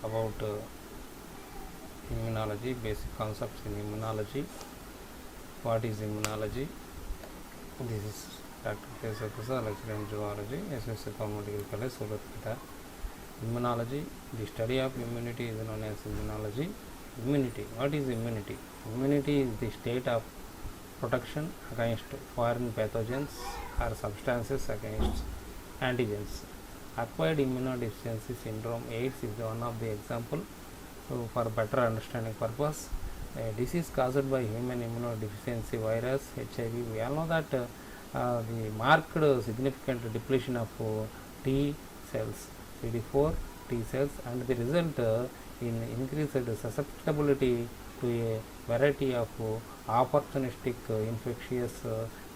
about immunology, basic concepts in immunology. What is immunology? This is Dr. Keshav Prasad, lecturer in zoology, SSC Government Medical College, Surat. Immunology, the study of immunity is known as immunology. Immunity, what is immunity? Immunity is the state of protection against foreign pathogens or substances against antigens. Acquired immunodeficiency syndrome, AIDS, is one of the example. So for better understanding purpose, a disease caused by human immunodeficiency virus, HIV. We all know that the marked significant depletion of T cells, CD4 T cells, and the result in increased susceptibility to a variety of opportunistic infectious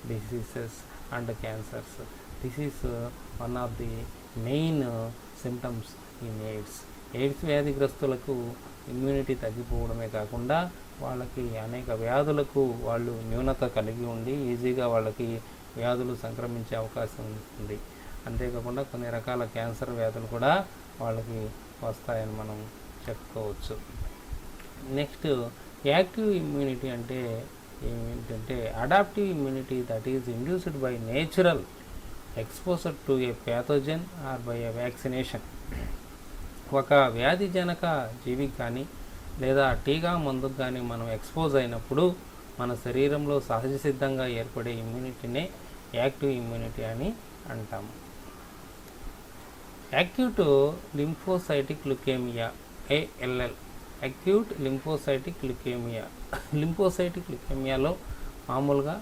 diseases and cancers. This is one of the main symptoms in AIDS వ్యాధిగ్రస్తులకు immunity తగ్గిపోవడమే కాకుండా వాళ్ళకి అనేక వ్యాధులకు వాళ్ళు న్యూనత కలిగి ఉండి ఈజీగా వాళ్ళకి వ్యాధులు సంక్రమించే అవకాశం ఉంది. అంతేకాకుండా కొన్ని రకాల క్యాన్సర్ వ్యాధులు కూడా వాళ్ళకి వస్తాయని మనం చెప్పుకోవచ్చు. నెక్స్ట్, యాక్టివ్ ఇమ్యూనిటీ అంటే ఏంటంటే adaptive immunity, that is induced by natural exposure to a pathogen or by a vaccination. ఒక వ్యాధిజనక జీవికి కానీ లేదా టీకా మందుకు కానీ మనం ఎక్స్పోజ్ అయినప్పుడు మన శరీరంలో సహజ సిద్ధంగా ఏర్పడే ఇమ్యూనిటీనే యాక్టివ్ ఇమ్యూనిటీ అని అంటాము. Acute lymphocytic leukaemia, ALL, acute lymphocytic leukaemia. Lymphocytic లుకేమియాలో మామూలుగా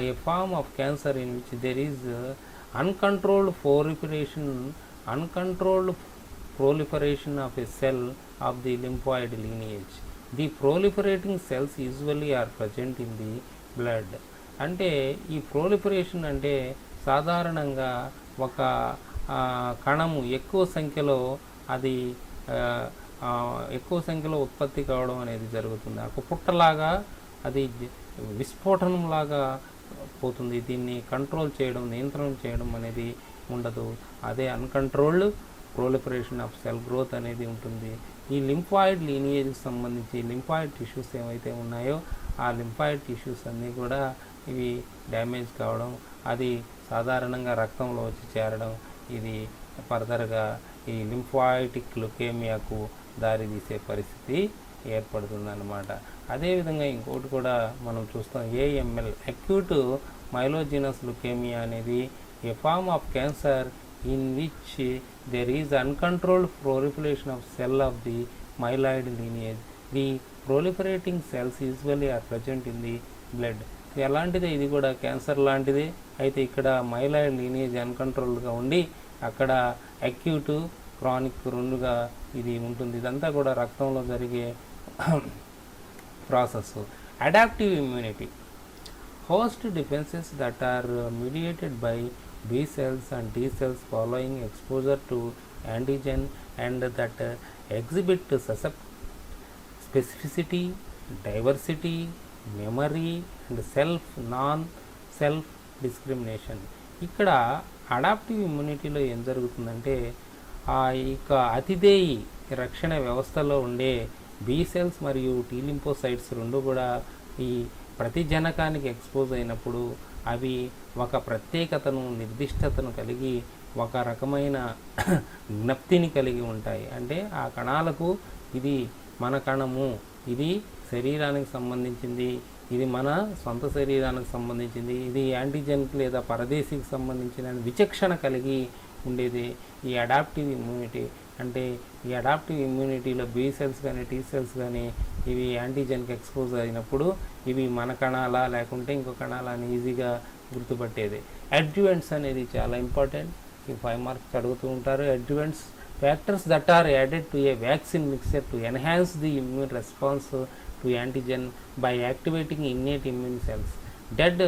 a form of cancer in which there is uncontrolled proliferation of a cell of the lymphoid lineage. The proliferating cells usually are present in the blood. అంటే ఈ proliferation అంటే సాధారణంగా ఒక కణము ఎక్కువ సంఖ్యలో ఉత్పత్తి కావడం అనేది జరుగుతుంది. ఒక పుట్టలాగా అది విస్ఫోటనంలాగా పోతుంది. దీన్ని కంట్రోల్ చేయడం, నియంత్రణ చేయడం అనేది ఉండదు. అదే అన్కంట్రోల్డ్ ప్రోలిఫరేషన్ ఆఫ్ సెల్ గ్రోత్ అనేది ఉంటుంది. ఈ లింఫాయిడ్ లీనియేజ్కి సంబంధించి లింఫాయిడ్ టిష్యూస్ ఏవైతే ఉన్నాయో ఆ లింఫాయిడ్ టిష్యూస్ అన్నీ కూడా ఇవి డ్యామేజ్ కావడం, అది సాధారణంగా రక్తంలో వచ్చి చేరడం, ఇది ఫర్దర్గా ఈ లింఫాయిటిక్ లుకేమియాకు దారితీసే పరిస్థితి ఏర్పడుతుందన్నమాట. అదేవిధంగా ఇంకోటి కూడా మనం చూస్తాం, AML, అక్యూట్ మైలోజినస్ లుకేమియా అనేది a form of cancer in which there is uncontrolled proliferation of cell of the myeloid lineage. The proliferating cells usually are present in the blood. ఎలాంటిదే, ఇది కూడా క్యాన్సర్ లాంటిదే. అయితే ఇక్కడ మైలాయిడ్ లీనియేజ్ అన్కంట్రోల్డ్గా ఉండి అక్కడ acute, chronic రెండుగా ఇది ఉంటుంది. ఇదంతా కూడా రక్తంలో జరిగే process. Adaptive immunity, host defenses that are mediated by B cells and T cells following exposure to antigen and that exhibit specificity, diversity, memory and non-self discrimination. ఇక్కడ అడాప్టివ్ ఇమ్యూనిటీలో ఏం జరుగుతుందంటే ఇక అతిదేయి రక్షణ వ్యవస్థలో ఉండే బి సెల్స్ మరియు టీ లింఫోసైట్స్ రెండు కూడా ఈ ప్రతిజనకానికి ఎక్స్పోజ్ అయినప్పుడు అవి ఒక ప్రత్యేకతను, నిర్దిష్టతను కలిగి ఒక రకమైన జ్ఞప్తిని కలిగి ఉంటాయి. అంటే ఆ కణాలకు ఇది మన కణము, ఇది శరీరానికి సంబంధించింది, ఇది మన సొంత శరీరానికి సంబంధించింది, ఇది యాంటీజెన్కి లేదా పరదేశీకి సంబంధించిన విచక్షణ కలిగి ఉండేది ఈ అడాప్టివ్ ఇమ్యూనిటీ. అంటే ఈ అడాప్టివ్ ఇమ్యూనిటీలో బి సెల్స్ కానీ టీ సెల్స్ కానీ ఇవి యాంటీజెన్కి ఎక్స్పోజ్ అయినప్పుడు ఇవి మన కణాలా లేకుంటే ఇంకో కణాలా అని ఈజీగా గుర్తుపట్టేది. అడ్జువెంట్స్ అనేది చాలా ఇంపార్టెంట్. ఈ 5 మార్క్స్ అడుగుతూ ఉంటారు. Adjuvants, factors that are added to a vaccine mixture to enhance the immune response to antigen by activating innate immune cells. Dead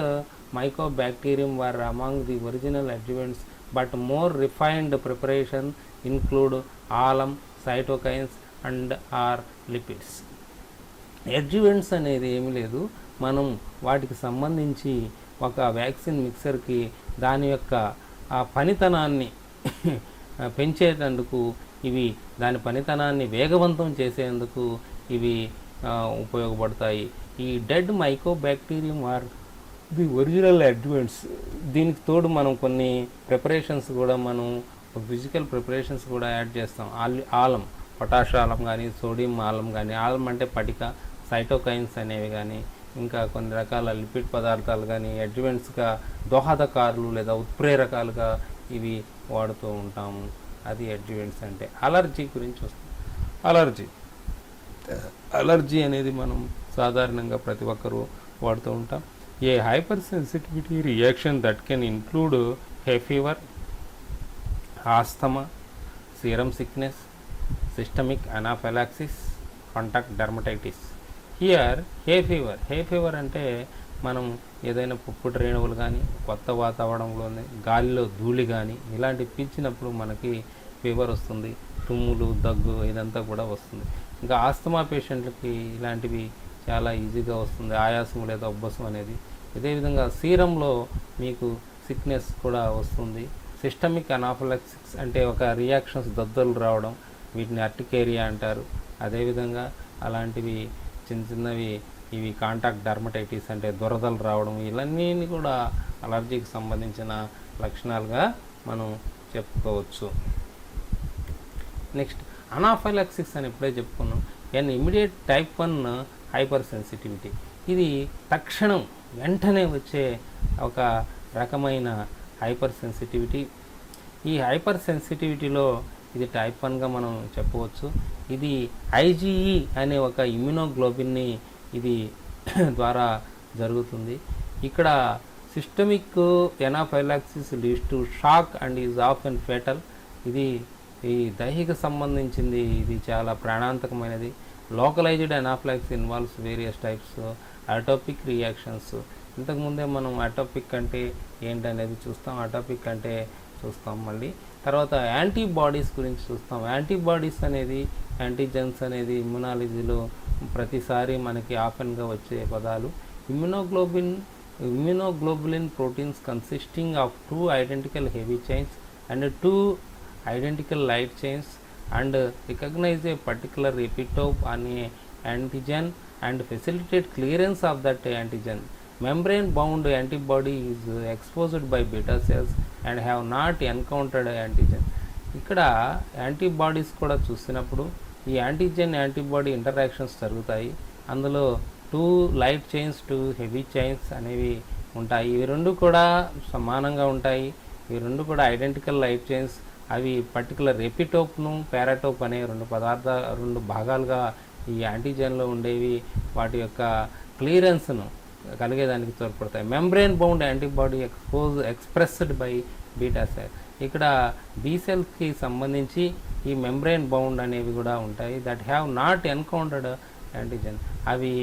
mycobacterium were among the original adjuvants, but more refined preparation include alum, cytokines and or lipids. Adjuvants అనేది ఏమీ లేదు, మనం వాటికి సంబంధించి ఒక vaccine మిక్సర్కి దాని యొక్క ఆ పనితనాన్ని పెంచేటందుకు ఇవి దాని పనితనాన్ని వేగవంతం చేసేందుకు ఇవి ఉపయోగపడతాయి. ఈ dead mycobacterium are the original adjuvants. దీనికి తోడు మనం కొన్ని ప్రిపరేషన్స్ కూడా మనం ఫిజికల్ ప్రిపరేషన్స్ కూడా యాడ్ చేస్తాం. ఆలం, పొటాష్ ఆలం కానీ, సోడియం ఆలం కానీ, ఆలం అంటే పటిక, సైటోకైన్స్ అనేవి కానీ, ఇంకా కొన్ని రకాల లిపిడ్ పదార్థాలు కానీ అడ్జువెంట్స్గా దోహదకారులు లేదా ఉత్ప్రేరకాలుగా ఇవి వాడుతూ ఉంటాము. అది అడ్జువెంట్స్ అంటే. అలర్జీ గురించి వస్తుంది. అలర్జీ అనేది మనం సాధారణంగా ప్రతి ఒక్కరూ వాడుతూ ఉంటాం. A hypersensitivity reaction that can include hay fever, asthma, serum sickness, systemic anaphylaxis, contact dermatitis. Here hay fever అంటే మనం ఏదైనా పుప్పటి రేణువులు కానీ, కొత్త వాతావరణంలోనే గాలిలో ధూళి కానీ ఇలాంటివి పీల్చినప్పుడు మనకి ఫీవర్ వస్తుంది. తుమ్ములు, దగ్గు ఇదంతా కూడా వస్తుంది. ఇంకా ఆస్తమా పేషెంట్లకి ఇలాంటివి చాలా ఈజీగా వస్తుంది, ఆయాసం లేదా ఉబ్బసం అనేది. ఇదేవిధంగా సీరంలో మీకు సిక్నెస్ కూడా వస్తుంది. సిస్టమిక్ అనాఫిలాక్సిస్ అంటే ఒక రియాక్షన్స్ దద్దులు రావడం, వీటిని అర్టికేరియా అంటారు. అదేవిధంగా అలాంటివి చిన్నవి ఇవి కాంటాక్ట్ డర్మటైటిస్ అంటే దురదలు రావడం, ఇవన్నీ కూడా అలర్జీకి సంబంధించిన లక్షణాలుగా మనం చెప్పుకోవచ్చు. నెక్స్ట్ అనాఫైలాక్సిస్ అని ఇప్పుడే చెప్పుకున్నాం. And immediate type 1 hyper sensitivity. ఇది తక్షణం వెంటనే వచ్చే ఒక రకమైన హైపర్ సెన్సిటివిటీ. ఈ హైపర్ సెన్సిటివిటీలో ఇది టైప్ 1గా మనం చెప్పవచ్చు. ఇది ఐజీఈ అనే ఒక ఇమ్యునోగ్లోబిన్ని ఇది ద్వారా జరుగుతుంది. ఇక్కడ systemic anaphylaxis leads to shock and is often fatal. ఇది ఈ దైహిక సంబంధించింది, ఇది చాలా ప్రాణాంతకమైనది. Localised anaphylaxis involves various types atopic reactions. ఇంతకుముందే మనం అటోపిక్ అంటే ఏంటనేది చూస్తాం, అటోపిక్ అంటే చూస్తాం మళ్ళీ. తర్వాత యాంటీబాడీస్ గురించి చూస్తాం. యాంటీబాడీస్ అనేది, యాంటీజెన్స్ అనేది ఇమ్యునాలజీలో ప్రతిసారి మనకి ఆఫెన్గా వచ్చే పదాలు. Immunoglobulin proteins consisting of 2 identical heavy chains and 2 identical light chains and recognize a particular epitope on a antigen and facilitate clearance of that antigen. Membrane bound antibody is exposed by beta cells and have not encountered antigen. ఇక్కడ antibodies కూడా చూసినప్పుడు ఈ antigen antibody interactions జరుగుతాయి. అందులో 2 light chains, 2 heavy chains అనేవి ఉంటాయి. ఇవి రెండు కూడా సమానంగా ఉంటాయి. ఇవి రెండు కూడా ఐడెంటికల్ లైట్ చైన్స్. అవి పర్టికులర్ ఎపిటోప్ను, పారాటోప్ అనే రెండు భాగాలుగా ఈ యాంటీజెన్లో ఉండేవి వాటి యొక్క క్లియరెన్స్ను కలిగేదానికి తోడ్పడతాయి. Membrane bound antibody expressed by beta cell. ఇక్కడ బీ సెల్స్కి సంబంధించి ఈ మెంబ్రెయిన్ బౌండ్ అనేవి కూడా ఉంటాయి. That have not encountered antigen. అవి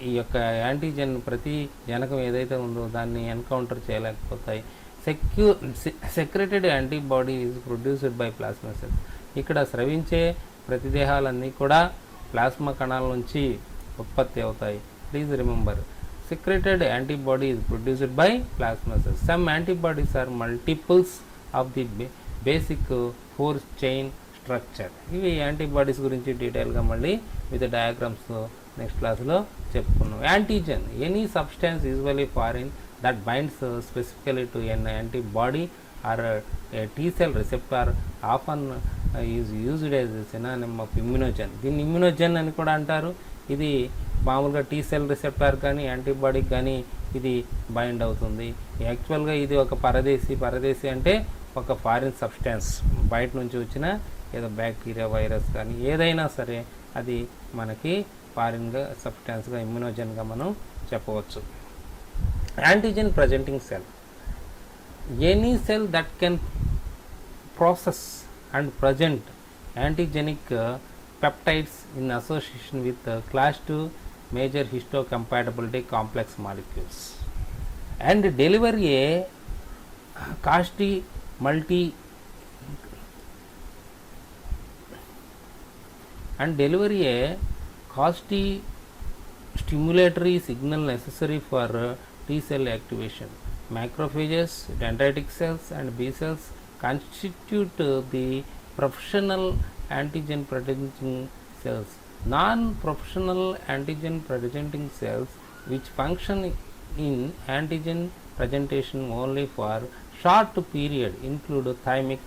ఈ యొక్క యాంటీజెన్ ప్రతి జనకం ఏదైతే ఉందో దాన్ని ఎన్కౌంటర్ చేయలేకపోతాయి. Secreted antibody is produced by plasma cells. ఇక్కడ స్రవించే ప్రతిదేహాలన్నీ కూడా ప్లాస్మా కణాల నుంచి ఉత్పత్తి అవుతాయి. Please remember, secreted antibody is produced by plasma cells. Some antibodies are multiples of the basic 4 chain structure. ఇవి యాంటీబాడీస్ గురించి డీటెయిల్గా మళ్ళీ విత్ డయాగ్రామ్స్ నెక్స్ట్ క్లాస్లో చెప్పుకున్నాం. Antigen, any substance usually foreign that binds specifically to an antibody or a T cell receptor often is used as a synonym of immunogen. దీన్ని ఇమ్యునోజెన్ అని కూడా అంటారు. ఇది మామూలుగా టీ సెల్ రిసెప్టార్ కానీ యాంటీబాడీకి కానీ ఇది బైండ్ అవుతుంది. యాక్చువల్గా ఇది ఒక పరదేశీ అంటే ఒక ఫారిన్ సబ్స్టాన్స్, బయట నుంచి వచ్చిన ఏదో బ్యాక్టీరియా, వైరస్ కానీ ఏదైనా సరే అది మనకి ఫారిన్గా సబ్స్టాన్స్గా ఇమ్యునోజెన్గా మనం చెప్పవచ్చు. Antigen presenting cell, any cell that can process and present antigenic peptides in association with class 2 major histocompatibility complex molecules and deliver a costly stimulatory signal necessary for T cell activation. Macrophages, dendritic cells and B cells constitute the professional antigen presenting cells. Non-professional antigen presenting cells which function in antigen presentation only for short period include thymic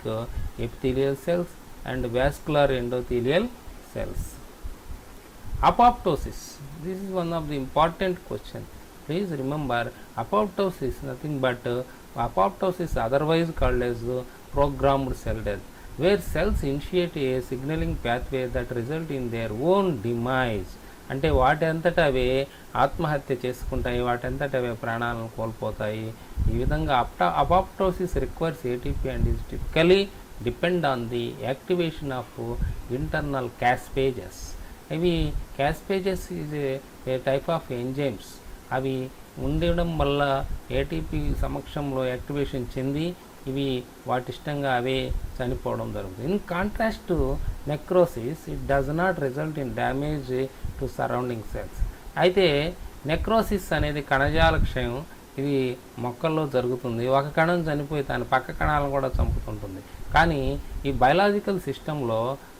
epithelial cells and vascular endothelial cells. Apoptosis, this is one of the important question. Please remember, apoptosis is nothing but apoptosis otherwise called as programmed cell death, where cells initiate a signaling pathway that result in their own demise. అంటే వాటంతట అవే ఆత్మహత్య చేసుకుంటాయి, వాటంతట అవే ప్రాణాలను కోల్పోతాయి. ఈ విధంగా apoptosis requires ATP and is typically depend on the activation of internal caspases. ఇవి caspases is a type of enzymes. అవి ఉండడం వల్ల ఏటీపీ సమక్షంలో యాక్టివేషన్ చెంది ఇవి వాటిష్టంగా అవే చనిపోవడం జరుగుతుంది. In contrast to necrosis, it does not result in damage to surrounding cells. అయితే నెక్రోసిస్ అనేది కణజాల క్షయం, ఇది మొక్కల్లో జరుగుతుంది. ఒక కణం చనిపోయి దాని పక్క కణాలను కూడా చంపుతుంటుంది. కానీ ఈ బయలాజికల్ సిస్టంలో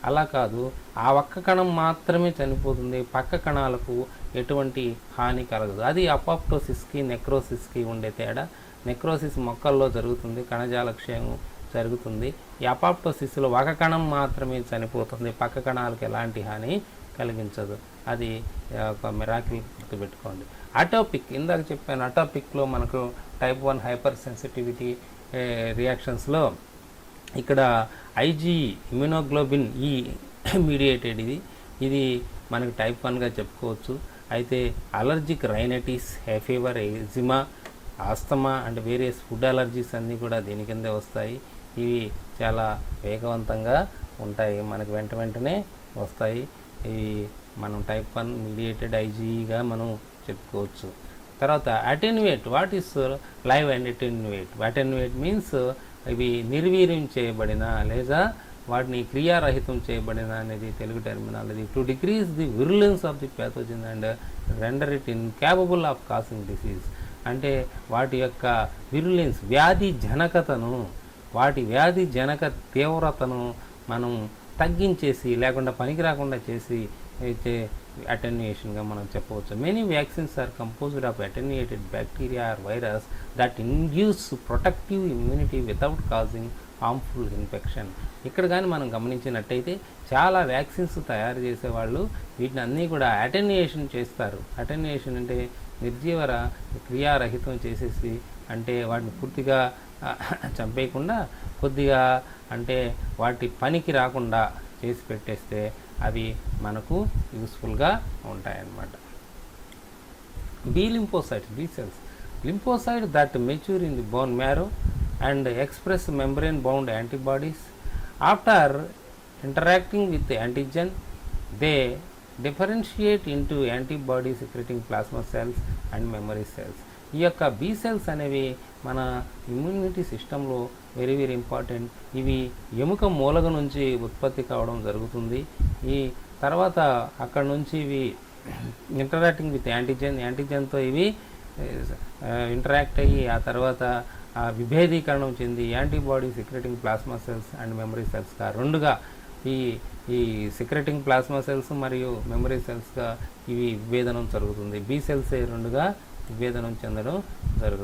అలా కాదు, ఆ ఒక్క కణం మాత్రమే చనిపోతుంది, పక్క కణాలకు ఎటువంటి హాని కలగదు. అది అపాప్టోసిస్కి నెక్రోసిస్కి ఉండే తేడా. నెక్రోసిస్ మొక్కల్లో జరుగుతుంది, కణజాల క్షయం జరుగుతుంది. ఈ అపాప్టోసిస్లో ఒక కణం మాత్రమే చనిపోతుంది, పక్క కణాలకు ఎలాంటి హాని కలిగించదు. అది ఒక మిరాకిల్ గుర్తుపెట్టుకోండి. అటోపిక్, ఇందాక చెప్పాను, అటోపిక్లో మనకు టైప్ 1 హైపర్ సెన్సిటివిటీ రియాక్షన్స్లో ఇక్కడ ఐజీ ఇమ్యునోగ్లోబిన్ ఈ మీడియేటెడ్ ఇది మనకు టైప్ 1గా చెప్పుకోవచ్చు. అయితే allergic rhinitis, high fever, eczema, asthma and various food allergies అన్నీ కూడా దీని కిందే వస్తాయి. ఇవి చాలా వేగవంతంగా ఉంటాయి, మనకు వెంటనే వస్తాయి. ఇవి మనం టైప్ 1 మీడియేటెడ్ ఐజీగా మనం చెప్పుకోవచ్చు. తర్వాత attenuate, what is live and attenuate? Attenuate means ఇవి నిర్వీర్యం చేయబడిన లేదా వాటిని క్రియారహితం చేయబడిన అనేది Telugu terminology. To decrease the virulence of the pathogen and render it incapable of causing disease. అంటే వాటి యొక్క విరులెన్స్, వ్యాధి జనకతను, వాటి వ్యాధి జనక తీవ్రతను మనం తగ్గించేసి లేకుండా పనికి రాకుండా చేసి అయితే అటెన్యుయేషన్గా మనం చెప్పవచ్చు. Many vaccines are composed of attenuated bacteria or virus that induce protective immunity without causing harmful infection. ఇక్కడ కానీ మనం గమనించినట్టయితే చాలా వ్యాక్సిన్స్ తయారు చేసేవాళ్ళు వీటిని అన్నీ కూడా అటెన్యుయేషన్ చేస్తారు. అటెన్యుయేషన్ అంటే నిర్జీవర క్రియారహితం చేసేసి, అంటే వాటిని పూర్తిగా చంపేయకుండా కొద్దిగా అంటే వాటి పనికి రాకుండా చేసి పెట్టేస్తే అవి మనకు యూస్ఫుల్గా ఉంటాయన్నమాట. B lymphocytes, B cells, lymphocyte that mature in the bone marrow and express membrane bound antibodies. After interacting with antigen they differentiate into antibody secreting plasma cells and memory cells. ఈ యొక్క బి సెల్స్ అనేవి మన immunity సిస్టంలో very important. ఇవి ఎముక మూలక నుంచి ఉత్పత్తి కావడం జరుగుతుంది. ఈ తర్వాత అక్కడ నుంచి ఇవి ఇంటరాక్టింగ్ విత్ యాంటీజెన్తో ఇవి ఇంటరాక్ట్ అయ్యి ఆ తర్వాత విభేదీకరణం చెంది antibody secreting plasma cells and memory సెల్స్గా రెండుగా ఈ సెక్రెటింగ్ ప్లాస్మా సెల్స్ మరియు మెమరీ సెల్స్గా ఇవి విభేదనం జరుగుతుంది. బి సెల్స్ రెండుగా విభేదనం చెందడం జరుగుతుంది.